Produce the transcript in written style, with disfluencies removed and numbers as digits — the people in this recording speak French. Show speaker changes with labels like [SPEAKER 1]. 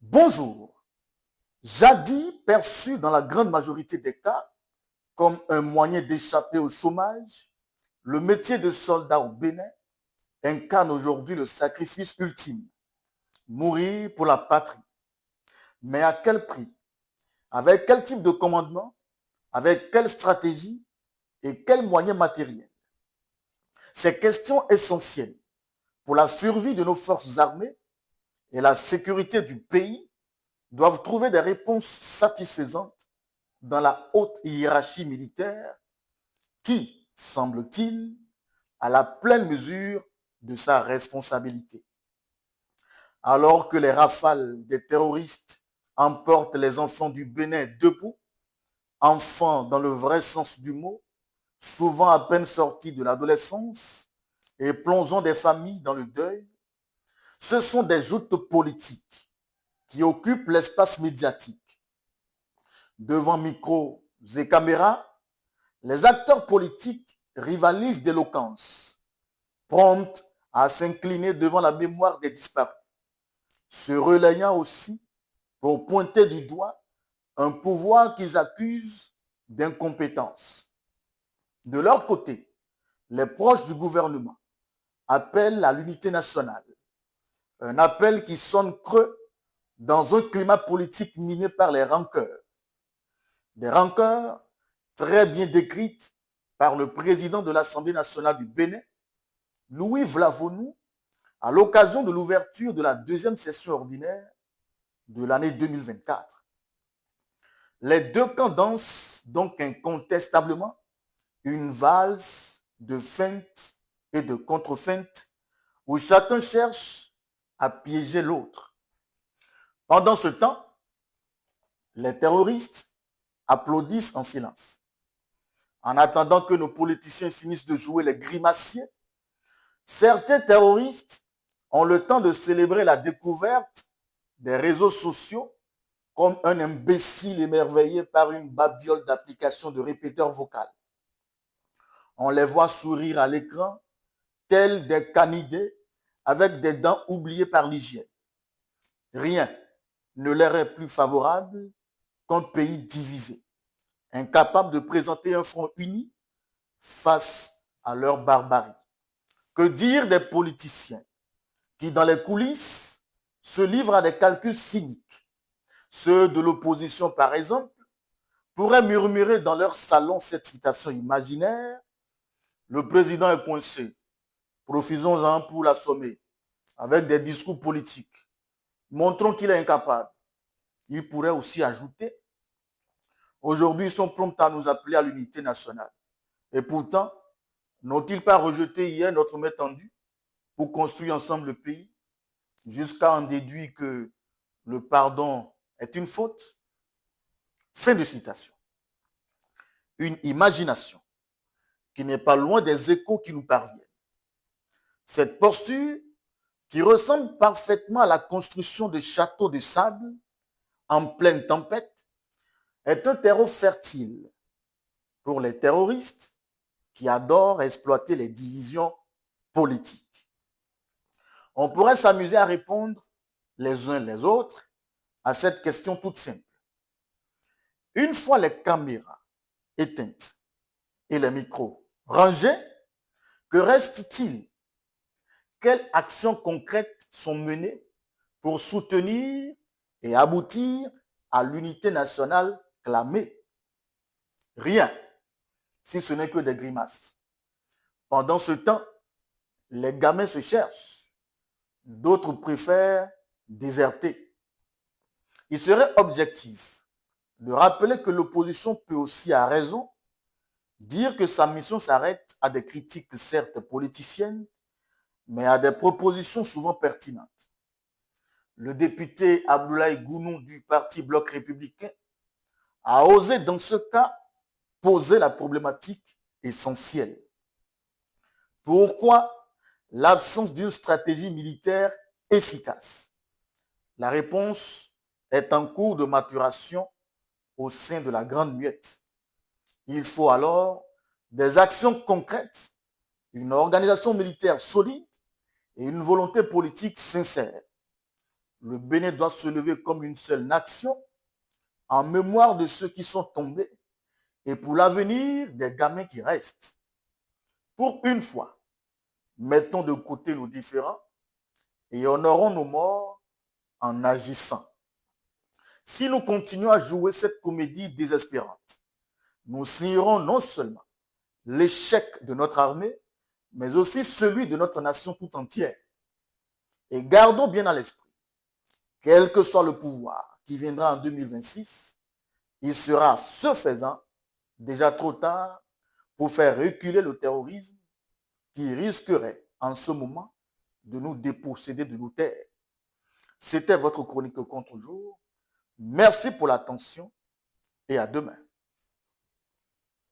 [SPEAKER 1] Bonjour. Jadis perçu dans la grande majorité des cas comme un moyen d'échapper au chômage, le métier de soldat au Bénin incarne aujourd'hui le sacrifice ultime, mourir pour la patrie. Mais à quel prix? Avec quel type de commandement? Avec quelle stratégie? Et quels moyens matériels? Ces questions essentielles pour la survie de nos forces armées et la sécurité du pays doivent trouver des réponses satisfaisantes dans la haute hiérarchie militaire qui, semble-t-il, a la pleine mesure de sa responsabilité. Alors que les rafales des terroristes emportent les enfants du Bénin debout, enfants dans le vrai sens du mot, souvent à peine sortis de l'adolescence et plongeant des familles dans le deuil, ce sont des joutes politiques qui occupent l'espace médiatique. Devant micros et caméras, les acteurs politiques rivalisent d'éloquence, promptes à s'incliner devant la mémoire des disparus, se relayant aussi pour pointer du doigt un pouvoir qu'ils accusent d'incompétence. De leur côté, les proches du gouvernement appellent à l'unité nationale, un appel qui sonne creux dans un climat politique miné par les rancœurs. Des rancœurs très bien décrites par le président de l'Assemblée nationale du Bénin, Louis Vlavonou, à l'occasion de l'ouverture de la deuxième session ordinaire de l'année 2024. Les deux camps dansent donc incontestablement une valse de feintes et de contre-feintes où chacun cherche à piéger l'autre. Pendant ce temps, les terroristes applaudissent en silence. En attendant que nos politiciens finissent de jouer les grimaciers, certains terroristes ont le temps de célébrer la découverte des réseaux sociaux comme un imbécile émerveillé par une babiole d'application de répéteur vocal. On les voit sourire à l'écran tels des canidés avec des dents oubliées par l'hygiène. Rien ne leur est plus favorable qu'un pays divisé, incapable de présenter un front uni face à leur barbarie. Que dire des politiciens qui, dans les coulisses, se livrent à des calculs cyniques? Ceux de l'opposition, par exemple, pourraient murmurer dans leur salon cette citation imaginaire: le président est coincé, profitons-en pour l'assommer, avec des discours politiques. Montrons qu'il est incapable. Il pourrait aussi ajouter: aujourd'hui, ils sont prompts à nous appeler à l'unité nationale. Et pourtant, n'ont-ils pas rejeté hier notre main tendue pour construire ensemble le pays, jusqu'à en déduire que le pardon est une faute? Fin de citation. Une imagination qui n'est pas loin des échos qui nous parviennent. Cette posture, qui ressemble parfaitement à la construction de châteaux de sable en pleine tempête, est un terreau fertile pour les terroristes qui adorent exploiter les divisions politiques. On pourrait s'amuser à répondre les uns les autres à cette question toute simple. Une fois les caméras éteintes et les micros rangés, que reste-t-il? Quelles actions concrètes sont menées pour soutenir et aboutir à l'unité nationale clamée? Rien, si ce n'est que des grimaces. Pendant ce temps, les gamins se cherchent, d'autres préfèrent déserter. Il serait objectif de rappeler que l'opposition peut aussi, à raison, dire que sa mission s'arrête à des critiques certes politiciennes, mais à des propositions souvent pertinentes. Le député Abdoulaye Gounou du parti Bloc républicain a osé dans ce cas poser la problématique essentielle. Pourquoi l'absence d'une stratégie militaire efficace? La réponse est en cours de maturation au sein de la Grande Muette. Il faut alors des actions concrètes, une organisation militaire solide et une volonté politique sincère. Le Bénin doit se lever comme une seule nation en mémoire de ceux qui sont tombés et pour l'avenir des gamins qui restent. Pour une fois, mettons de côté nos différends et honorons nos morts en agissant. Si nous continuons à jouer cette comédie désespérante, nous signerons non seulement l'échec de notre armée, mais aussi celui de notre nation tout entière. Et gardons bien à l'esprit, quel que soit le pouvoir qui viendra en 2026, il sera, ce faisant, déjà trop tard pour faire reculer le terrorisme qui risquerait en ce moment de nous déposséder de nos terres. C'était votre chronique contre jour. Merci pour l'attention et à demain.